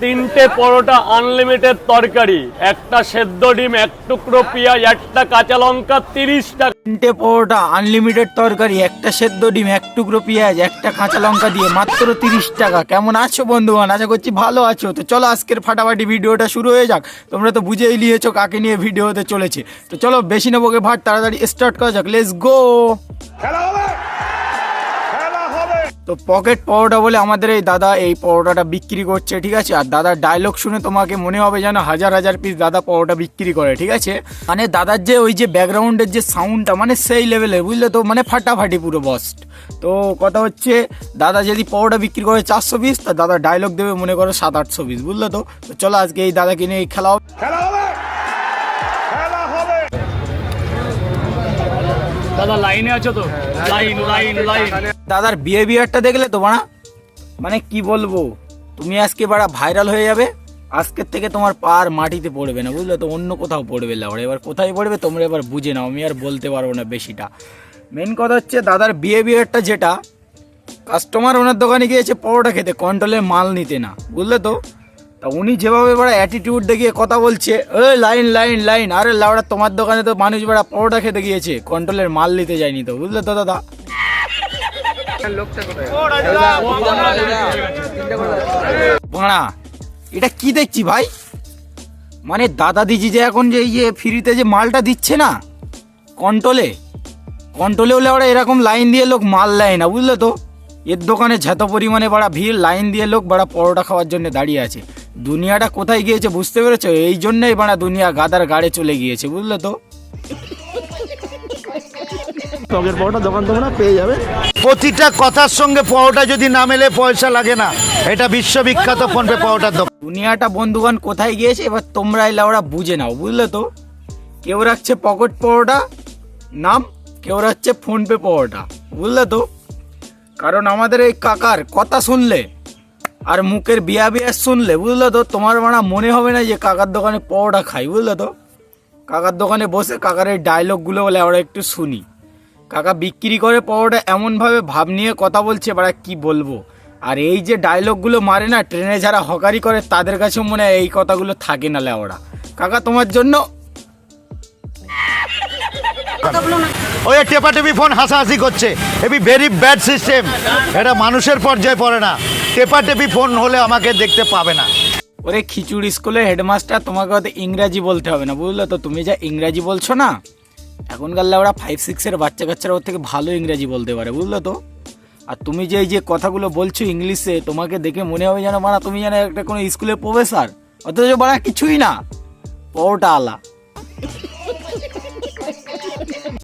তিনটে পরোটা আনলিমিটেড তরকারি, একটা সেদ্ধ ডিম, এক টুকরো পেঁয়াজ, একটা কাঁচা লঙ্কা, 30 টাকা। তিনটে পরোটা আনলিমিটেড তরকারি, একটা সেদ্ধ ডিম, এক টুকরো পেঁয়াজ, একটা কাঁচা লঙ্কা দিয়ে মাত্র 30 টাকা। কেমন আছো বন্ধুগণ? আশা করছি ভালো আছো। তো চলো আজকের ফাটাফাটি ভিডিওটা শুরু হয়ে যাক। তোমরা তো বুঝেই নিয়েছো কাকে নিয়ে ভিডিও হতে চলেছে। তো চলো বেশি নেবো ভাট, তাড়াতাড়ি স্টার্ট করা যাক। Let's go. তো পকেট পরোটা বলে আমাদের এই দাদা এই পরোটাটা বিক্রি করছে, ঠিক আছে। আর দাদার ডায়লগ শুনে তোমাকে মনে হবে যেন হাজার হাজার পিস দাদা পরোটা বিক্রি করে, ঠিক আছে। মানে দাদার যে ওই যে ব্যাকগ্রাউন্ডের যে সাউন্ডটা মানে সেই লেভেলের, বুঝলে তো, মানে ফাটাফাটি পুরো বস্ট। তো কথা হচ্ছে দাদা যদি পরোটা বিক্রি করে 400 পিস, তা দাদা ডায়লগ দেবে মনে করো 700-800 পিস, বুঝলে তো। তো চলো আজকে এই দাদাকে নিয়ে খেলা হবে। দাদা লাইনে আছো তো? Line line line. দাদার বিহেভিয়ারটা দেখলে তো বাড়া, মানে কি বলবো, তুমি আজকে বাড়া ভাইরাল হয়ে যাবে। আজকের থেকে তোমার পার মাটিতে পড়বে না, বুঝলে তো, অন্য কোথাও পড়বে। লাউড়া এবার কোথায় পড়বে তোমরা এবার বুঝে নাও, আমি আর বলতে পারবো না বেশিটা। মেন কথা হচ্ছে দাদার বিহেভিয়ারটা যেটা, কাস্টমার ওনার দোকানে গিয়েছে পরোটা খেতে, কন্ট্রোলের মাল নিতে না, বুঝলে তো। তা উনি যেভাবে বাড়া অ্যাটিটিউড দেখিয়ে কথা বলছে, লাইন লাইন লাইন, আরে লাউড়া তোমার দোকানে তো মানুষ বাড়া পরোটা খেতে গিয়েছে, কন্ট্রোলের মাল নিতে যায়নি তো, বুঝলে তো দাদা। বাড়া এটা কি দেখছি ভাই, মানে দাদা দিজি যে এখন যে ইয়ে ফ্রিতে যে মালটা দিচ্ছে না কন্ট্রোলে হলে ওরা এরকম লাইন দিয়ে লোক মাল নেয় না, বুঝলে তো। এর দোকানে যত পরিমাণে বাড়া ভিড়, লাইন দিয়ে লোক বাড়া পরোটা খাওয়ার জন্য দাঁড়িয়ে আছে। দুনিয়াটা কোথায় গিয়েছে বুঝতে পেরেছো? এই জন্যই বাড়া দুনিয়া গাদার গাড়ে চলে গিয়েছে, বুঝলে তো। প্রতিটা কথার সঙ্গে পরোটা যদি না মেলে পয়সা লাগে না। এটা বিশ্ববিখ্যাত ফোনপে পরোটার দোকান। দুনিয়াটা বন্ধুগণ কোথায় গিয়েছে এবার তোমরা এলা ওরা বুঝে নাও, বুঝলে তো। কেউ রাখছে পকেট পরোটা নাম, কেউ রাখছে ফোনপে পরোটা, বুঝলে তো। কারণ আমাদের এই কাকার কথা শুনলে আর মুখের বিয়ার শুনলে, বুঝলে তো, তোমার মানে মনে হবে না যে কাকার দোকানে পরোটা খাই, বুঝলে তো। কাকার দোকানে বসে কাকার এই ডায়লগগুলো বলে আমরা একটু শুনি। কাকা বিক্রি করে পরোটা এমনভাবে ভাব নিয়ে কথা বলছে বাড়া কি বলবো। আর এই যে ডায়লগগুলো মারে না ট্রেনে যারা হকারি করে, তাদের কাছে মনে হয় এই কথাগুলো থাকে না লেওড়া। কাকা তোমার জন্য ওই টেপাটেপি ফোন হাসাহাসি করছে, এবি ভেরি ব্যাড সিস্টেম। এটা মানুষের পর্যায়ে পড়ে না। টেপাটেপি ফোন হলে আমাকে দেখতে পাবে না। ওরে খিচুড়ি স্কুলের হেডমাস্টার, তোমাকে হয়তো ইংরাজি বলতে হবে না, বুঝলে তো। তুমি যা ইংরাজি বলছো না, এখনকার লেওড়া 5-6 বাচ্চা কাচ্চারা ওর থেকে ভালো ইংরাজি বলতে পারে, বুঝলে তো। আর তুমি যে এই যে কথাগুলো বলছো ইংলিশে, তোমাকে দেখে মনে হবে যেন বাড়া তুমি যেন একটা কোনো স্কুলের প্রফেসর, অথচ বাড়া কিছুই না, পরোটা আলা।